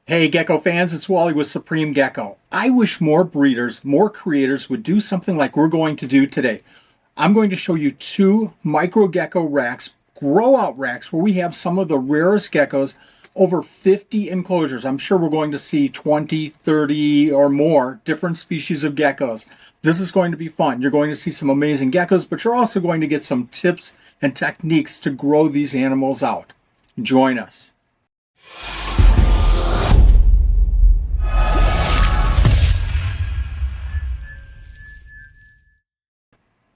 Hey Gecko fans, it's Wally with Supreme Gecko. I wish more breeders, more creators would do something like we're going to do today. I'm going to show you two Micro Gecko Racks, grow out racks, where we have some of the rarest geckos, over 50 enclosures. I'm sure we're going to see 20, 30 or more different species of geckos. This is going to be fun. You're going to see some amazing geckos, but you're also going to get some tips and techniques to grow these animals out. Join us.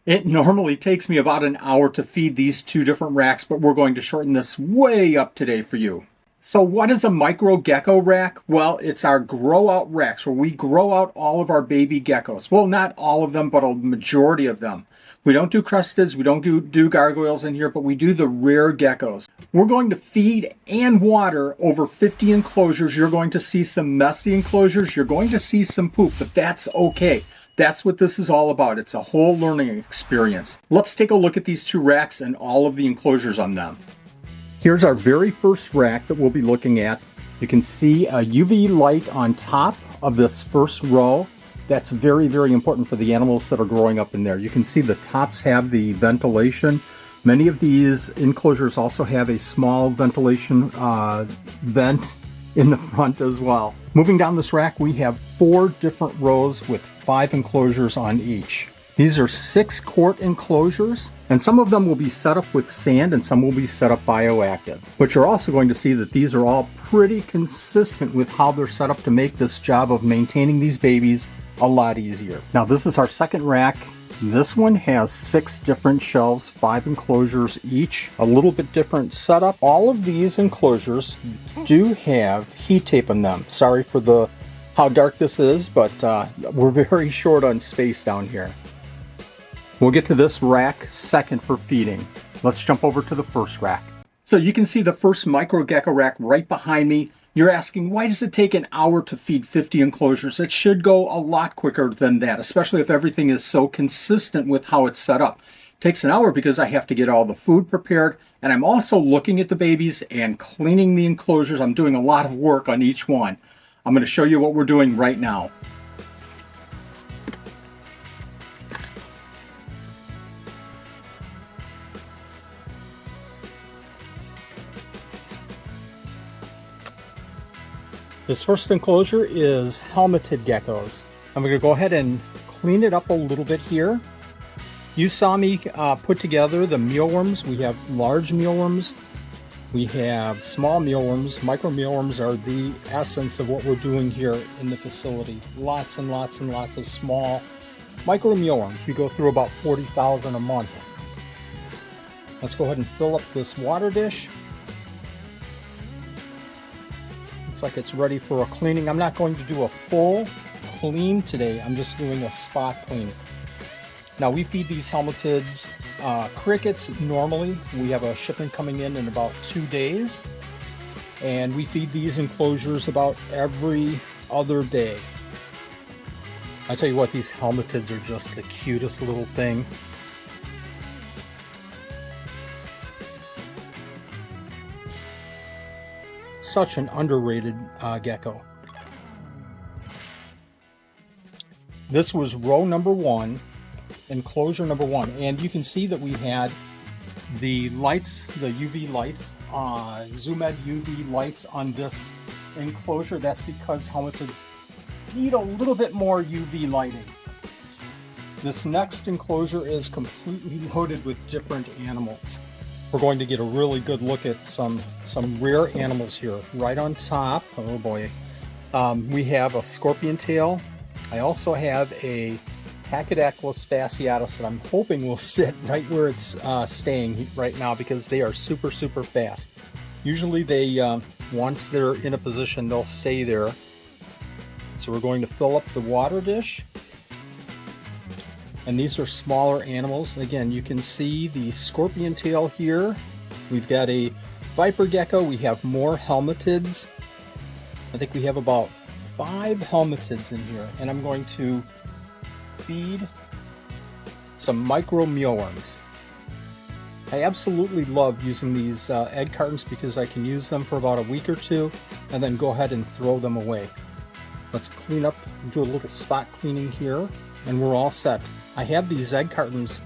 It normally takes me about an hour to feed these two different racks, but we're going to shorten this way up today for you. So what is a Micro Gecko Rack? Well, it's our grow out racks where we grow out all of our baby geckos. Well, not all of them, but a majority of them. We don't do crusteds, we don't do gargoyles in here, but we do the rare geckos. We're going to feed and water over 50 enclosures. You're going to see some messy enclosures. You're going to see some poop, but that's okay. That's what this is all about. It's a whole learning experience. Let's take a look at these two racks and all of the enclosures on them. Here's our very first rack that we'll be looking at. You can see a UV light on top of this first row. That's very, very important for the animals that are growing up in there. You can see the tops have the ventilation. Many of these enclosures also have a small ventilation vent in the front as well. Moving down this rack, we have 4 different rows with 5 enclosures on each. These are 6-quart enclosures, and some of them will be set up with sand and some will be set up bioactive. But you're also going to see that these are all pretty consistent with how they're set up to make this job of maintaining these babies a lot easier. Now this is our second rack. This one has 6 different shelves, 5 enclosures each, a little bit different setup. All of these enclosures do have heat tape in them. Sorry for how dark this is, but we're very short on space down here. We'll get to this rack second for feeding. Let's jump over to the first rack. So you can see the first Micro Gecko Rack right behind me. You're asking, why does it take an hour to feed 50 enclosures? It should go a lot quicker than that, especially if everything is so consistent with how it's set up. It takes an hour because I have to get all the food prepared, and I'm also looking at the babies and cleaning the enclosures. I'm doing a lot of work on each one. I'm going to show you what we're doing right now. This first enclosure is helmeted geckos. I'm going to go ahead and clean it up a little bit here. You saw me put together the mealworms. We have large mealworms. We have small mealworms. Micro mealworms are the essence of what we're doing here in the facility. Lots and lots and lots of small micro mealworms. We go through about 40,000 a month. Let's go ahead and fill up this water dish. Looks like it's ready for a cleaning. I'm not going to do a full clean today. I'm just doing a spot clean. Now we feed these helmetids crickets normally. We have a shipment coming in about 2 days. And we feed these enclosures about every other day. I tell you what, these helmetids are just the cutest little thing. Such an underrated gecko. This was row number 1, enclosure number 1, and you can see that we had the lights, the UV lights, Zoomed UV lights on this enclosure. That's because helmetids need a little bit more UV lighting. This next enclosure is completely loaded with different animals. We're going to get a really good look at some rare animals here. Right on top, oh boy, we have a scorpion tail. I also have a Pachydaculus fasciatus that I'm hoping will sit right where it's staying right now because they are super, super fast. Usually they, once they're in a position, they'll stay there. So we're going to fill up the water dish. And these are smaller animals. Again, you can see the scorpion tail here. We've got a viper gecko. We have more helmetids. I think we have about 5 helmetids in here. And I'm going to feed some micro mealworms. I absolutely love using these egg cartons because I can use them for about a week or two. and then go ahead and throw them away. Let's clean up, do a little spot cleaning here, and we're all set. I have these egg cartons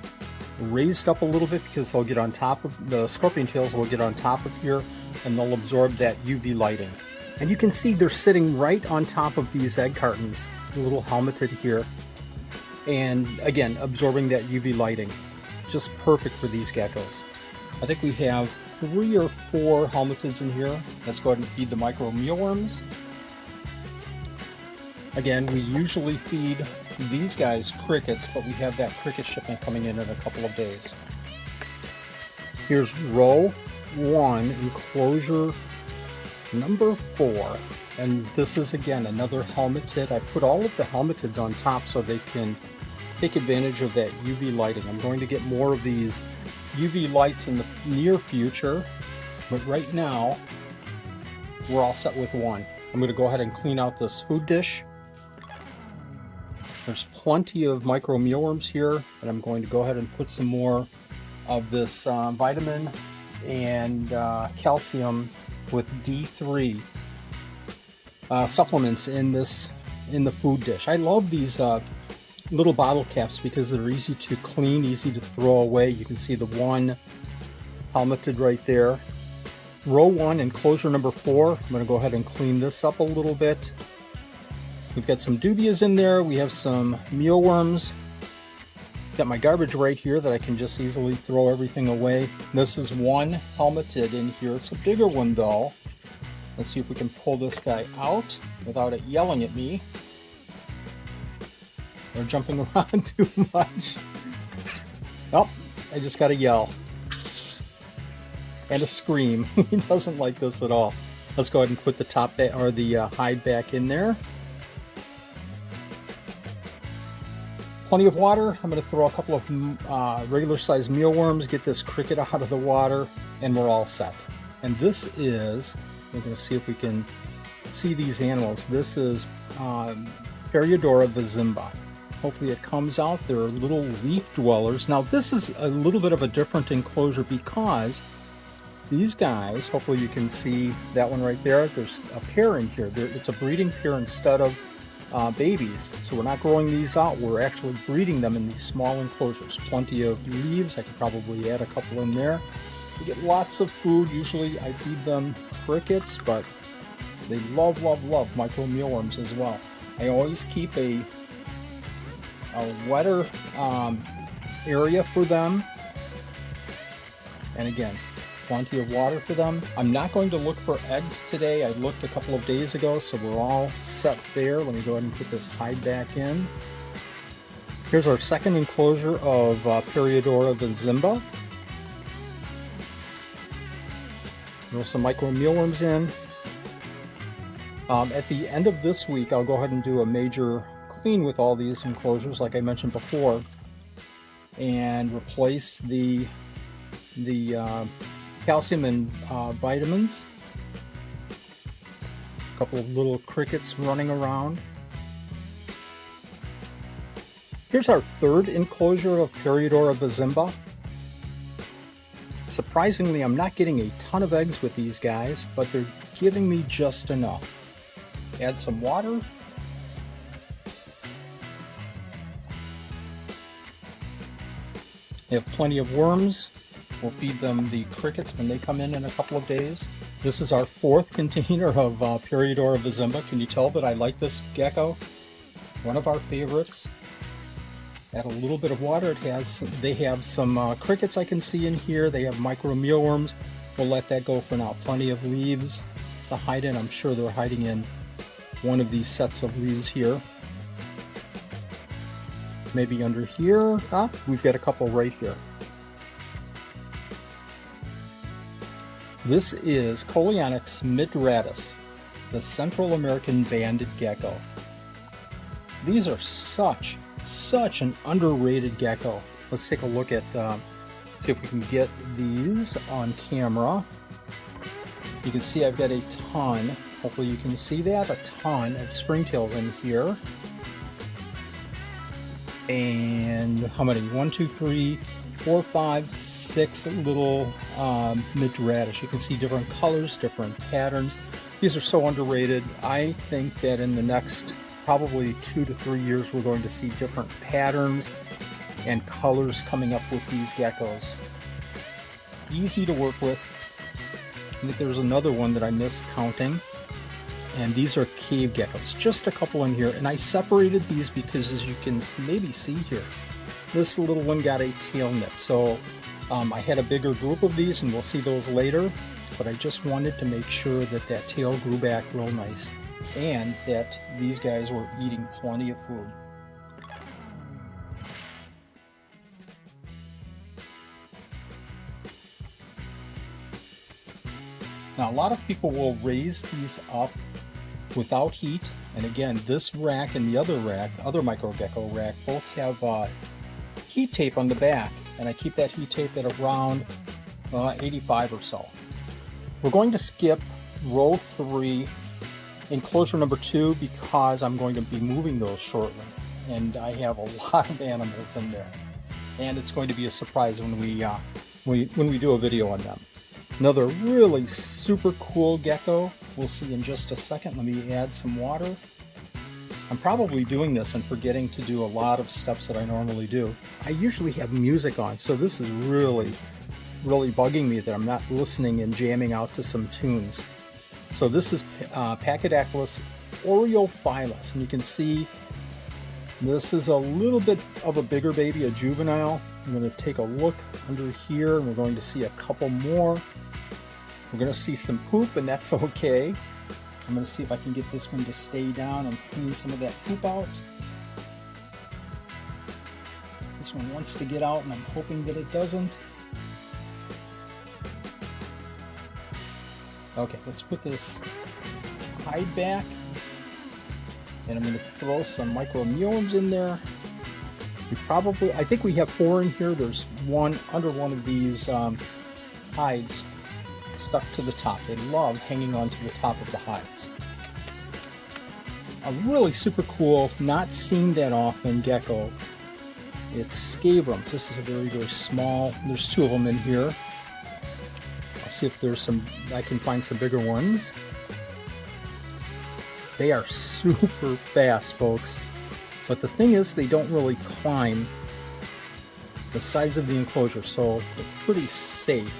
raised up a little bit because they'll get on top of the scorpion tails, will get on top of here, and they'll absorb that UV lighting. And you can see they're sitting right on top of these egg cartons, a little helmeted here, and again, absorbing that UV lighting. Just perfect for these geckos. I think we have 3 or 4 helmeteds in here. Let's go ahead and feed the micro mealworms. Again, we usually feed these guys crickets, but we have that cricket shipment coming in a couple of days. Here's row 1, enclosure number 4, and this is again another helmeted. I put all of the helmeteds on top so they can take advantage of that UV lighting. I'm going to get more of these UV lights in the near future, but right now we're all set with 1. I'm going to go ahead and clean out this food dish. There's plenty of micro mealworms here, and I'm going to go ahead and put some more of this vitamin and calcium with D3 supplements in the food dish. I love these little bottle caps because they're easy to clean, easy to throw away. You can see the 1 helmeted right there. Row 1, enclosure number 4. I'm going to go ahead and clean this up a little bit. We've got some dubias in there. We have some mealworms. Got my garbage right here that I can just easily throw everything away. This is 1 helmeted in here. It's a bigger one though. Let's see if we can pull this guy out without it yelling at me. They're jumping around too much. Oh, I just got a yell. And a scream. He doesn't like this at all. Let's go ahead and put the top or the hide back in there. Plenty of water. I'm going to throw a couple of regular sized mealworms, get this cricket out of the water, and we're all set. And this is, we're going to see if we can see these animals. This is Periodora vizimba. Hopefully it comes out. They're little leaf dwellers. Now this is a little bit of a different enclosure because these guys, hopefully you can see that one right there. There's a pair in here. It's a breeding pair instead of babies. So we're not growing these out. We're actually breeding them in these small enclosures. Plenty of leaves. I could probably add a couple in there. We get lots of food. Usually I feed them crickets, but they love, love, love micro mealworms as well. I always keep a wetter area for them, and again, plenty of water for them. I'm not going to look for eggs today. I looked a couple of days ago, so we're all set there. Let me go ahead and put this hide back in. Here's our second enclosure of Periodora vizimba. Throw some micro mealworms in. At the end of this week, I'll go ahead and do a major clean with all these enclosures, like I mentioned before, and replace the calcium and vitamins. A couple of little crickets running around. Here's our third enclosure of Periodora vizimba. Surprisingly, I'm not getting a ton of eggs with these guys, but they're giving me just enough. Add some water. They have plenty of worms. We'll feed them the crickets when they come in a couple of days. This is our fourth container of Periodora vizimba. Can you tell that I like this gecko? One of our favorites. Add a little bit of water. They have some crickets I can see in here. They have micro mealworms. We'll let that go for now. Plenty of leaves to hide in. I'm sure they're hiding in one of these sets of leaves here. Maybe under here. Ah, we've got a couple right here. This is Coleonyx midratus, the Central American banded gecko. These are such an underrated gecko. Let's take a look at, see if we can get these on camera. You can see I've got a ton, hopefully you can see that, a ton of springtails in here. And how many? 1, 2, 3, 4, 5, 6 little midratus. You can see different colors, different patterns. These are so underrated. I think that in the next probably 2 to 3 years, we're going to see different patterns and colors coming up with these geckos. Easy to work with. I think there's another one that I missed counting. And these are cave geckos. Just a couple in here. And I separated these because, as you can maybe see here, this little one got a tail nip. So I had a bigger group of these, and we'll see those later. But I just wanted to make sure that that tail grew back real nice and that these guys were eating plenty of food. Now, a lot of people will raise these up without heat. And again, this rack and the other rack, other Micro Gecko rack, both have heat tape on the back. And I keep that heat tape at around 85 or so. We're going to skip row 3, enclosure number 2, because I'm going to be moving those shortly. And I have a lot of animals in there. And it's going to be a surprise when we do a video on them. Another really super cool gecko we'll see in just a second. Let me add some water. I'm probably doing this and forgetting to do a lot of steps that I normally do. I usually have music on, so this is really bugging me that I'm not listening and jamming out to some tunes. So this is Pachydaculus Oreophilus, and you can see this is a little bit of a bigger baby, a juvenile. I'm going to take a look under here, and we're going to see a couple more. We're going to see some poop, and that's okay. I'm going to see if I can get this one to stay down and clean some of that poop out. This one wants to get out, and I'm hoping that it doesn't. Okay, let's put this hide back. And I'm going to throw some micromuons in there. I think we have 4 in here. There's one under one of these hides stuck to the top. They love hanging onto the top of the hides. A really super cool, not seen that often gecko. It's scabrums. This is a very, very small. There's 2 of them in here. I'll see if there's I can find some bigger ones. They are super fast, folks. But the thing is, they don't really climb the size of the enclosure, so they're pretty safe.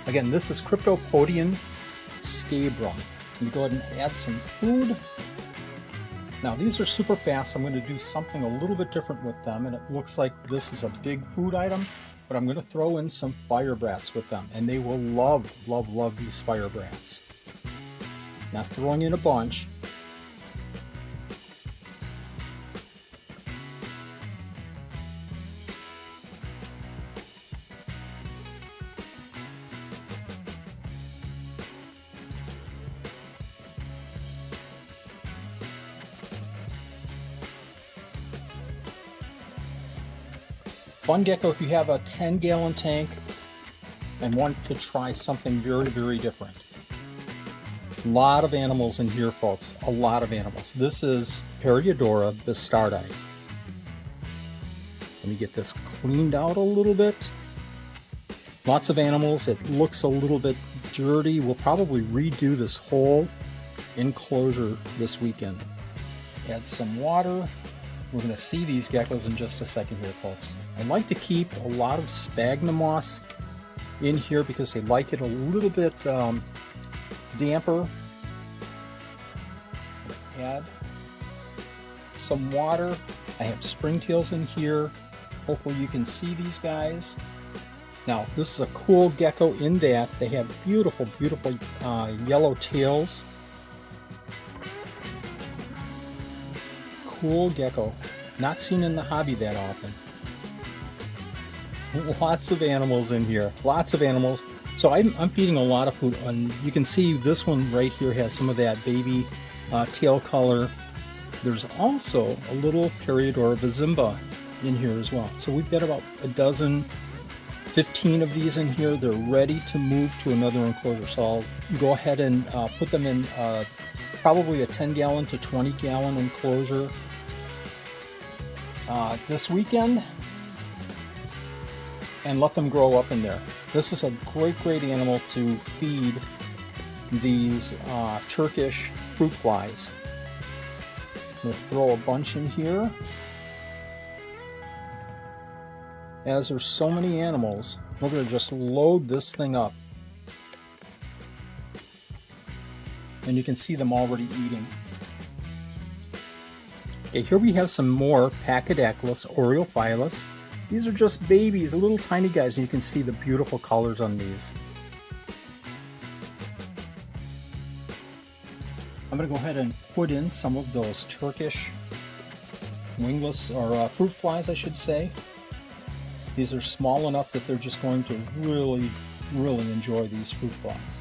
Again, this is Cryptopodium scabrum. Let me go ahead and add some food. Now, these are super fast. I'm going to do something a little bit different with them, and it looks like this is a big food item, but I'm going to throw in some fire brats with them, and they will love, love, love these fire brats. Not throwing in a bunch. Fun gecko if you have a 10-gallon tank and want to try something very, very different. A lot of animals in here, folks. A lot of animals. This is Periodora bastardi. Let me get this cleaned out a little bit. Lots of animals. It looks a little bit dirty. We'll probably redo this whole enclosure this weekend. Add some water. We're going to see these geckos in just a second here, folks. I like to keep a lot of sphagnum moss in here because they like it a little bit damper. Add some water. I have springtails in here. Hopefully you can see these guys. Now, this is a cool gecko in that they have beautiful, beautiful yellow tails. Cool gecko. Not seen in the hobby that often. Lots of animals in here. Lots of animals. So I'm feeding a lot of food. And you can see this one right here has some of that baby tail color. There's also a little Periodora bazimba in here as well. So we've got about a dozen, 15 of these in here. They're ready to move to another enclosure. So I'll go ahead and put them in probably a 10-gallon to 20-gallon enclosure this weekend and let them grow up in there. This is a great, great animal to feed these Turkish fruit flies. I'm going to throw a bunch in here. As there's so many animals, we're going to just load this thing up. And you can see them already eating. Okay, here we have some more Pachydaculus aureophilus. These are just babies, little tiny guys, and you can see the beautiful colors on these. I'm going to go ahead and put in some of those Turkish wingless, or fruit flies, I should say. These are small enough that they're just going to really, really enjoy these fruit flies.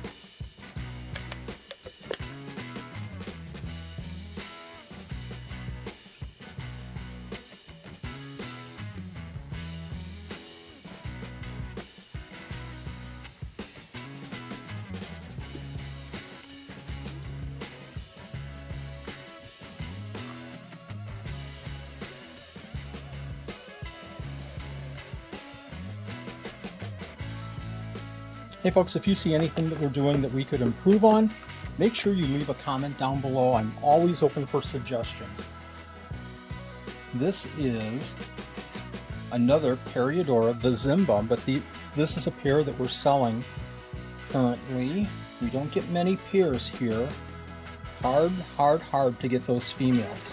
Hey folks, if you see anything that we're doing that we could improve on, make sure you leave a comment down below. I'm always open for suggestions. This is another Periodora vizimba, but this is a pair that we're selling currently. We don't get many pairs here. Hard to get those females.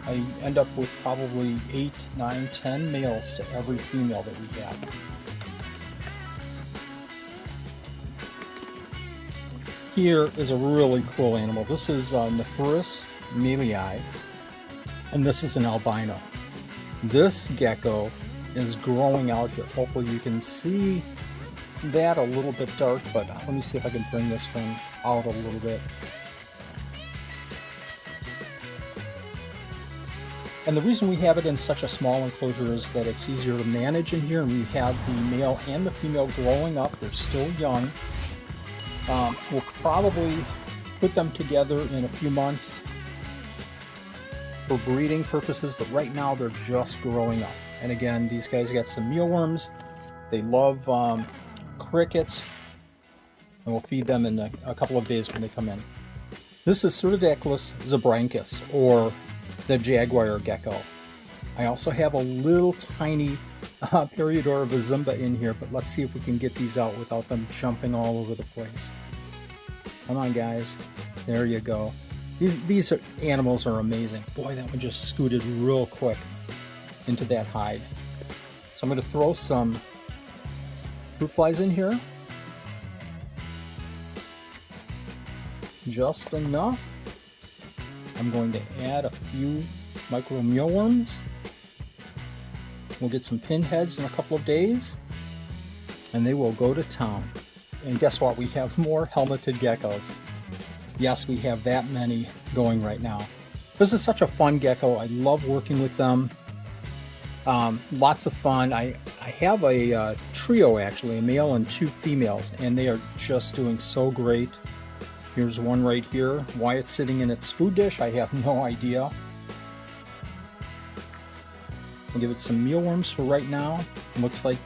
I end up with probably 8, 9, 10 males to every female that we have. Here is a really cool animal. This is Nephurus melii, and this is an albino. This gecko is growing out here. Hopefully you can see that a little bit dark, but let me see if I can bring this one out a little bit. And the reason we have it in such a small enclosure is that it's easier to manage in here, and we have the male and the female growing up. They're still young. We'll probably put them together in a few months for breeding purposes, but right now they're just growing up. And again, these guys got some mealworms. They love crickets, and we'll feed them in a couple of days when they come in. This is Pseudodactylus zabranchus, or the jaguar gecko. I also have a little tiny Periodora vizimba in here, but let's see if we can get these out without them jumping all over the place. Come on, guys. There you go. These animals are amazing. Boy, that one just scooted real quick into that hide. So I'm going to throw some fruit flies in here. Just enough. I'm going to add a few micro mealworms. We'll get some pinheads in a couple of days, and they will go to town. And guess what? We have more helmeted geckos. Yes, we have that many going right now. This is such a fun gecko. I love working with them. Lots of fun. I have a trio, actually, a male and 2 females, and they are just doing so great. Here's one right here. Why it's sitting in its food dish, I have no idea. I'll give it some mealworms for right now. It looks like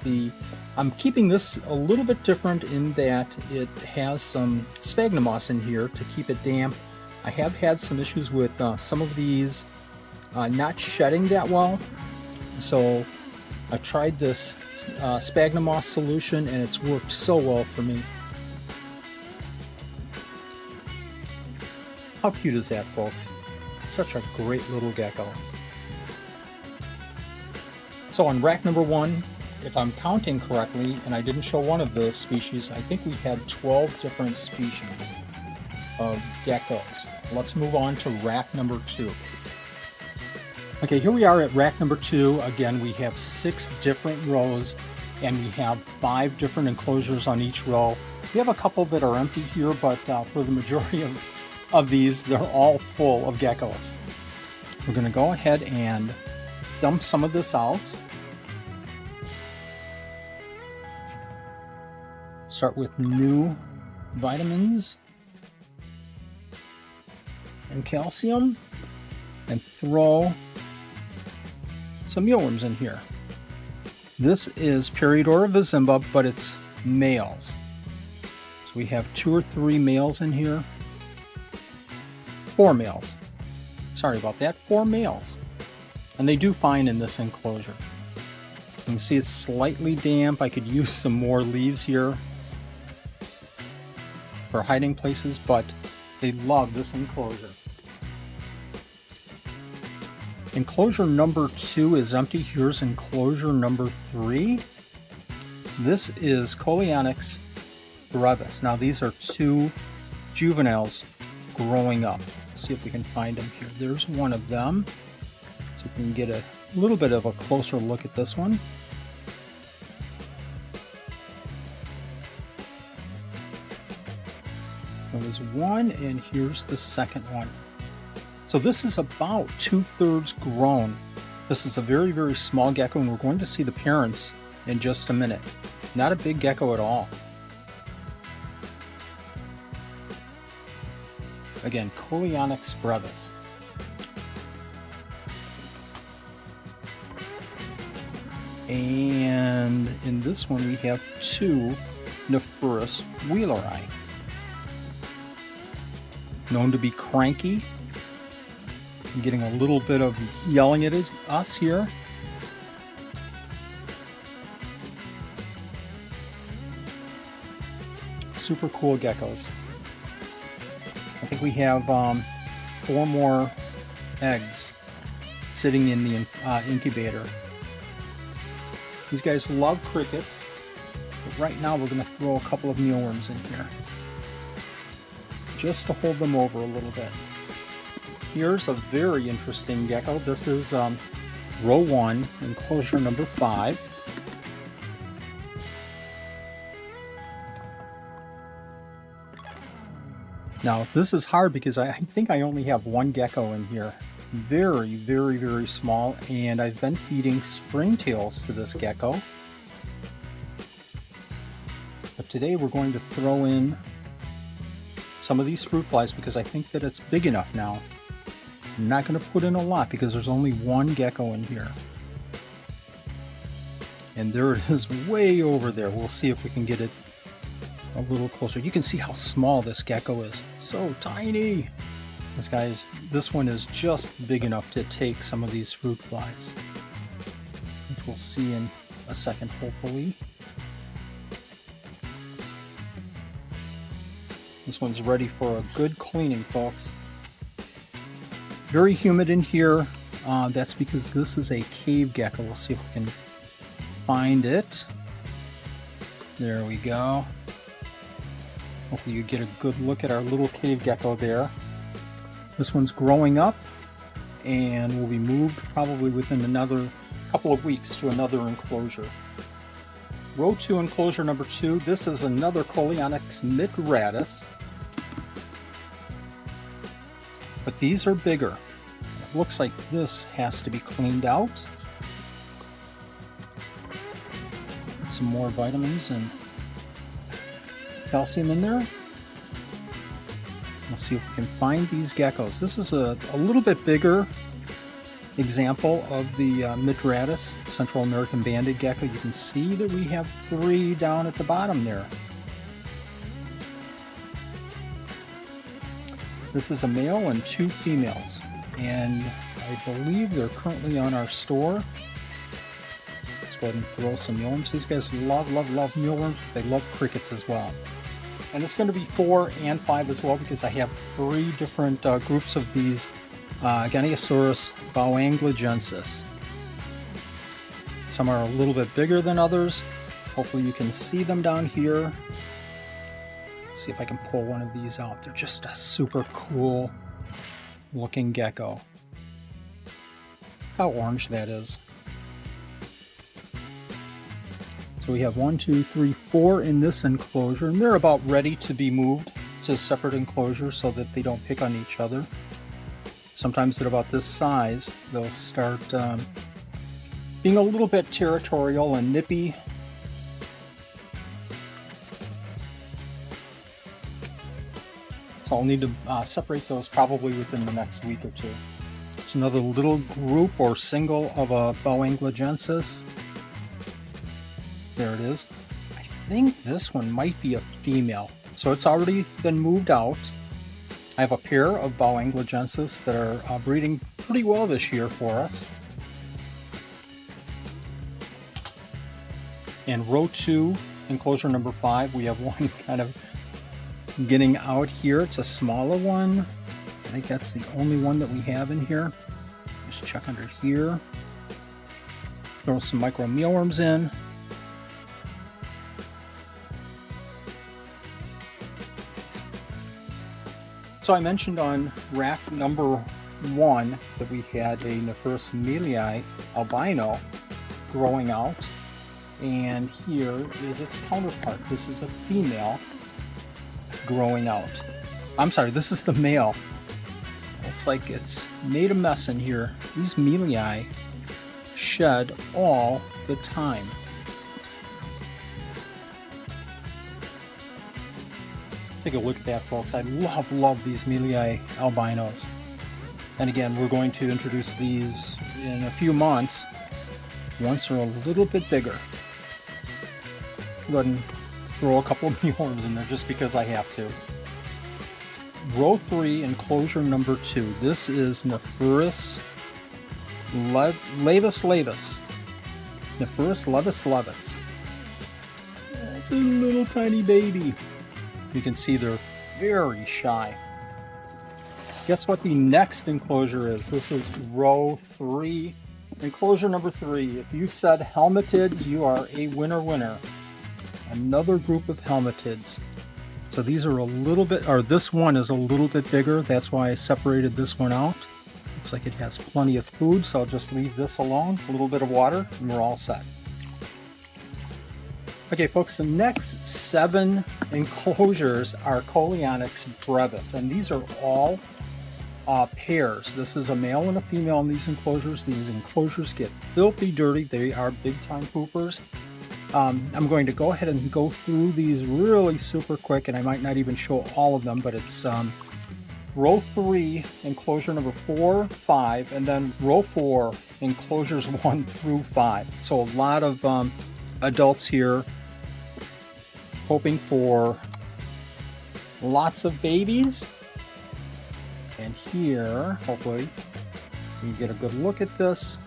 I'm keeping this a little bit different in that it has some sphagnum moss in here to keep it damp. I have had some issues with some of these not shedding that well, so I tried this sphagnum moss solution and it's worked so well for me. How cute is that, folks? Such a great little gecko. So on rack number 1, if I'm counting correctly, and I didn't show one of the species, I think we had 12 different species of geckos. Let's move on to rack number 2. Okay, here we are at rack number 2. Again, we have 6 different rows, and we have 5 different enclosures on each row. We have a couple that are empty here, but for the majority of these, they're all full of geckos. We're going to go ahead and dump some of this out. Start with new vitamins and calcium, and throw some mealworms in here. This is Periodora vizimba, but it's males. So So we have 2 or 3 males in here. 4 males. Sorry about that, 4 males. And they do fine in this enclosure. You can see it's slightly damp. I could use some more leaves here for hiding places, but they love this enclosure. Enclosure number 2 is empty. Here's enclosure number 3. This is Coleonyx brevis. Now these are 2 juveniles growing up. Let's see if we can find them here. There's one of them. So we can get a little bit of a closer look at this one. There was one, and here's the second one. So this is about 2/3 grown. This is a very, very small gecko, and we're going to see the parents in just a minute. Not a big gecko at all. Again, Coleonyx brevis. And in this one we have 2 Nephurus wheeleri. Known to be cranky. I'm getting a little bit of yelling at us here. Super cool geckos. I think we have 4 more eggs sitting in the incubator. These guys love crickets, but right now we're going to throw a couple of mealworms in here just to hold them over a little bit. Here's a very interesting gecko. This is row 1, enclosure number 5. Now this is hard because I think I only have 1 gecko in here. Very, very, very small, and I've been feeding springtails to this gecko. But today we're going to throw in some of these fruit flies because I think that it's big enough now. I'm not going to put in a lot because there's only 1 gecko in here. And there it is way over there. We'll see if we can get it a little closer. You can see how small this gecko is. So tiny. This one is just big enough to take some of these fruit flies, which we'll see in a second, hopefully. This one's ready for a good cleaning, folks. Very humid in here. That's because this is a cave gecko. We'll see if we can find it. There we go. Hopefully you get a good look at our little cave gecko there. This one's growing up and will be moved probably within another couple of weeks to another enclosure. Row 2, enclosure number 2. This is another Coleonyx mitratus, but these are bigger. It looks like this has to be cleaned out. Put some more vitamins and calcium in there. We'll see if we can find these geckos. This is a little bit bigger example of the mitratus, Central American banded gecko. You can see that we have 3 down at the bottom there. This is a male and 2 females, and I believe they're currently on our store. Let's go ahead and throw some mealworms. These guys love mealworms. They love crickets as well. And it's going to be 4 and 5 as well because I have 3 different groups of these Ganosaurus boanglagensis. Some are a little bit bigger than others. Hopefully you can see them down here. Let's see if I can pull one of these out. They're just a super cool looking gecko. Look how orange that is. So we have 1, 2, 3, 4 in this enclosure, and they're about ready to be moved to separate enclosures so that they don't pick on each other. Sometimes at about this size, they'll start being a little bit territorial and nippy. So I'll need to separate those probably within the next week or 2. It's another little group or single of a boanglagensis. There it is. I think this one might be a female. So it's already been moved out. I have a pair of Enclosures that are breeding pretty well this year for us. And row 2, enclosure number 5, we have one kind of getting out here. It's a smaller one. I think that's the only one that we have in here. Just check under here. Throw some micro mealworms in. So I mentioned on rack number 1 that we had a Nephurus melii albino growing out, and here is its counterpart. This is a female growing out. I'm sorry, this is the male. Looks like it's made a mess in here. These melii shed all the time. Take a look at that, folks. I love these melii albinos. And again, we're going to introduce these in a few months once they're a little bit bigger. Go ahead and throw a couple of mealworms in there just because I have to. Row 3, enclosure number 2. This is Nephurus laevis. Nephurus laevis. It's a little tiny baby. You can see they're very shy. Guess what the next enclosure is? This is row 3, enclosure number 3. If you said helmetids, you are a winner. Another group of helmetids. So these are a little bit, or this one is a little bit bigger. That's why I separated this one out. Looks like it has plenty of food, so I'll just leave this alone. A little bit of water, and we're all set. Okay, folks, the next 7 enclosures are Coleonyx brevis, and these are all pairs. This is a male and a female in these enclosures. These enclosures get filthy dirty. They are big-time poopers. I'm going to go ahead and go through these really super quick, and I might not even show all of them, but it's row 3, enclosure number 4, 5, and then row 4, enclosures 1 through 5. So a lot of adults here hoping for lots of babies. And here, hopefully, you get a good look at this.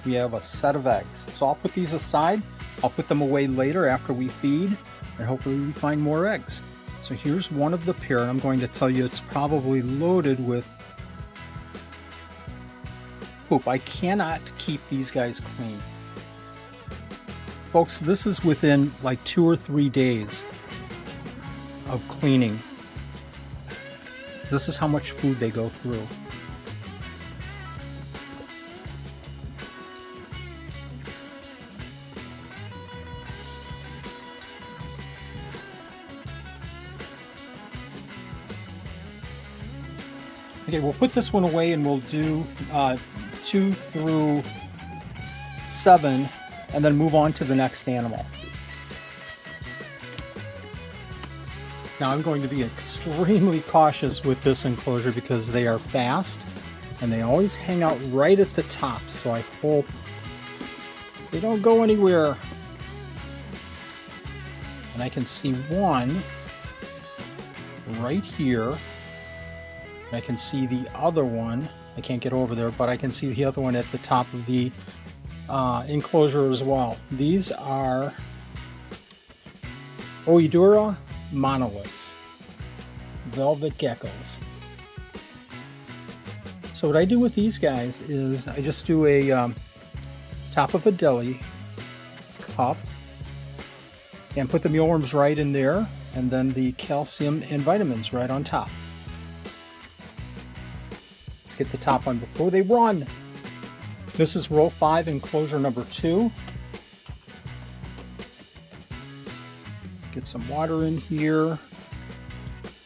We have a set of eggs. So I'll put these aside. I'll put them away later after we feed, and hopefully we find more eggs. So here's one of the pair, and I'm going to tell you it's probably loaded with poop. I cannot keep these guys clean. Folks, this is within like 2 or 3 days of cleaning. This is how much food they go through. Okay, we'll put this one away and we'll do 2 through 7 and then move on to the next animal. Now I'm going to be extremely cautious with this enclosure because they are fast and they always hang out right at the top, so I hope they don't go anywhere. And I can see one right here. I can see the other one. I can't get over there, but I can see the other one at the top of the enclosure as well. These are Oedura monoliths, velvet geckos. So what I do with these guys is I just do a top of a deli cup and put the mealworms right in there, and then the calcium and vitamins right on top. Let's get the top on before they run. This is row 5, enclosure number 2. Get some water in here.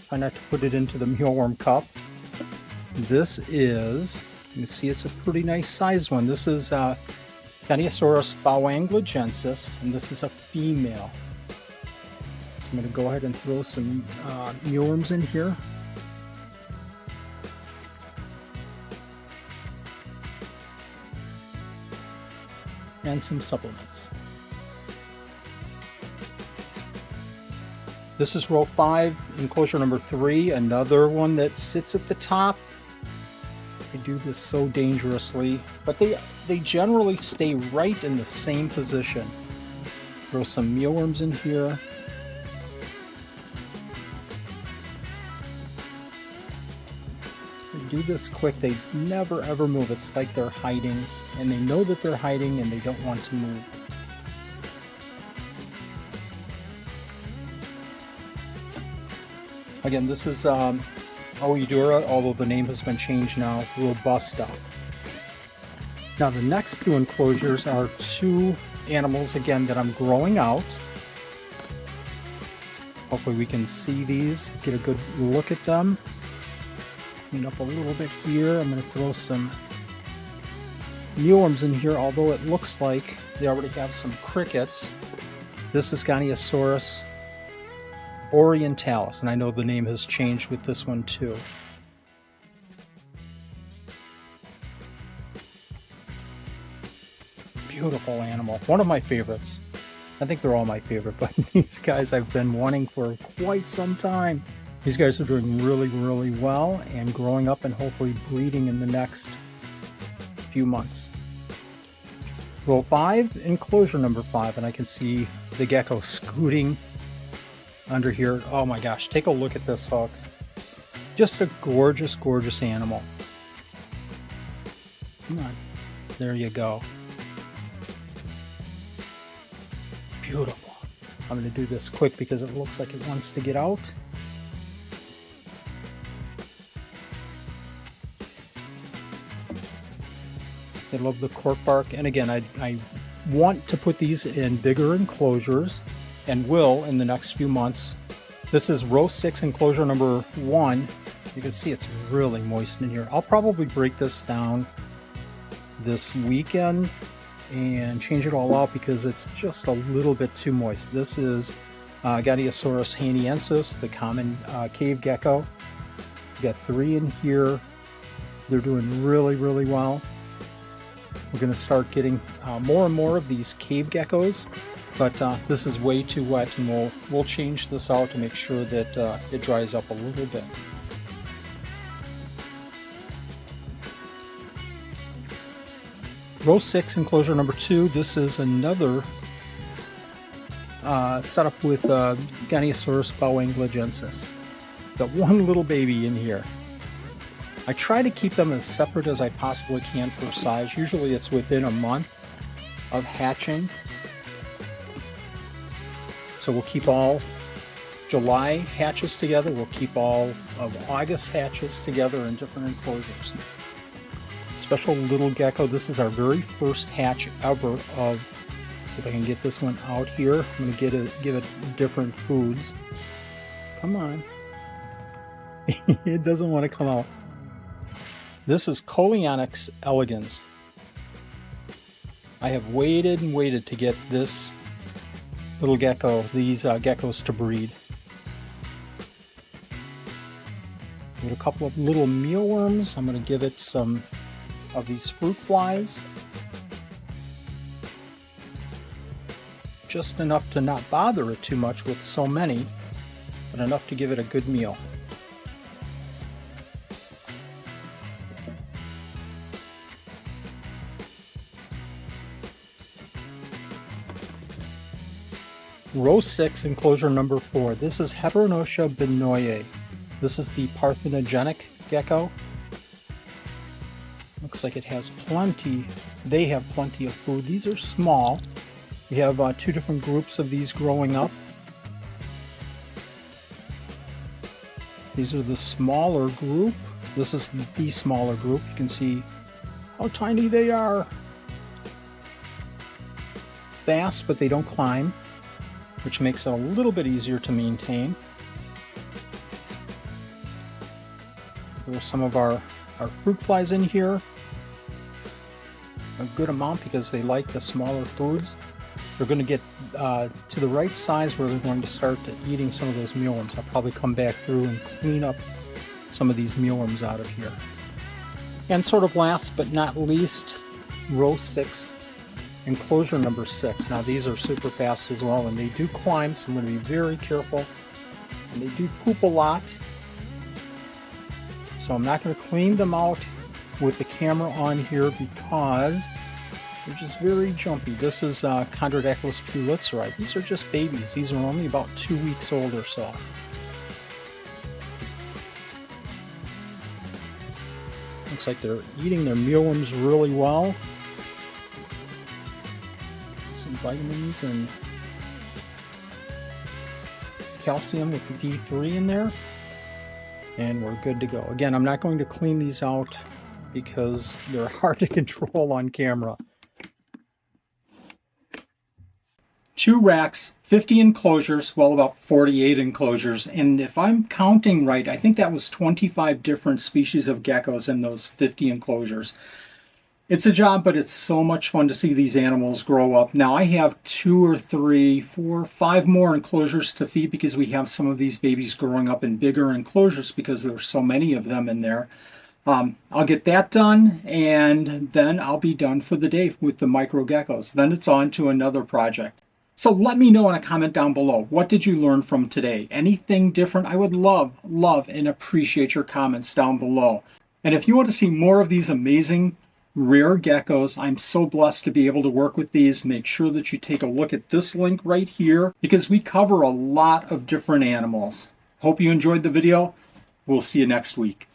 Try not to put it into the mealworm cup. This is, you can see it's a pretty nice sized one. This is Peneosaurus bauanglogensis, and this is a female. So I'm going to go ahead and throw some mealworms in here. And some supplements. This is row 5, enclosure number 3, another one that sits at the top. I do this so dangerously, but they generally stay right in the same position. Throw some mealworms in here. They do this quick, they never ever move. It's like they're hiding, and they know that they're hiding and they don't want to move. Again, this is Oedura, although the name has been changed now, Robusta. Now the next 2 enclosures are 2 animals, again, that I'm growing out. Hopefully we can see these, get a good look at them. Clean up a little bit here. I'm going to throw some mealworms in here, although it looks like they already have some crickets. This is Goniasaurus orientalis, and I know the name has changed with this one too. Beautiful animal, one of my favorites. I think they're all my favorite, but these guys I've been wanting for quite some time. These guys are doing really, really well and growing up and hopefully breeding in the next few months. Row 5, enclosure number 5, and I can see the gecko scooting under here. Oh my gosh, take a look at this hook. Just a gorgeous, gorgeous animal. Come on, there you go. Beautiful. I'm going to do this quick because it looks like it wants to get out. I love the cork bark, and again, I want to put these in bigger enclosures and will in the next few months. This is row 6, enclosure number 1. You can see it's really moist in here. I'll probably break this down this weekend and change it all out because it's just a little bit too moist. This is Goniasaurus haniensis, the common cave gecko. We've got 3 in here. They're doing really, really well. We're going to start getting more and more of these cave geckos, but this is way too wet, and we'll change this out to make sure that it dries up a little bit. Row 6, enclosure number 2. This is another setup with Goniasaurus bowanglogensis. Got one little baby in here. I try to keep them as separate as I possibly can for size. Usually it's within a month of hatching. So we'll keep all July hatches together. We'll keep all of August hatches together in different enclosures. Special little gecko. This is our very first hatch ever of, see if I can get this one out here. I'm going to give it different foods. Come on. It doesn't want to come out. This is Coleonyx elegans. I have waited and waited to get this little gecko, these geckos to breed. Give it a couple of little mealworms. I'm going to give it some of these fruit flies. Just enough to not bother it too much with so many, but enough to give it a good meal. Row 6, enclosure number 4. This is Heteronotia benoye. This is the parthenogenic gecko. Looks like it has plenty. They have plenty of food. These are small. We have 2 different groups of these growing up. These are the smaller group. This is the smaller group. You can see how tiny they are. Fast, but they don't climb, which makes it a little bit easier to maintain. There are some of our fruit flies in here. A good amount because they like the smaller foods. They're going to get to the right size where they're going to start eating some of those mealworms. I'll probably come back through and clean up some of these mealworms out of here. And sort of last but not least, row 6, enclosure number 6. Now these are super fast as well, and they do climb, so I'm going to be very careful And they do poop a lot. So I'm not going to clean them out with the camera on here because they're just very jumpy. This is Chondrodactylus pulitzerai. These are just babies. These are only about 2 weeks old or so. Looks like they're eating their mealworms really well. Some vitamins and calcium with the D3 in there. And we're good to go. Again, I'm not going to clean these out because they're hard to control on camera. 2 racks, 50 enclosures, well, about 48 enclosures. And if I'm counting right, I think that was 25 different species of geckos in those 50 enclosures. It's a job, but it's so much fun to see these animals grow up. Now I have 2 or 3, 4, 5 more enclosures to feed because we have some of these babies growing up in bigger enclosures because there's so many of them in there. I'll get that done, and then I'll be done for the day with the micro geckos. Then it's on to another project. So let me know in a comment down below, what did you learn from today? Anything different? I would love and appreciate your comments down below. And if you want to see more of these amazing rare geckos, I'm so blessed to be able to work with these. Make sure that you take a look at this link right here because we cover a lot of different animals. Hope you enjoyed the video. We'll see you next week.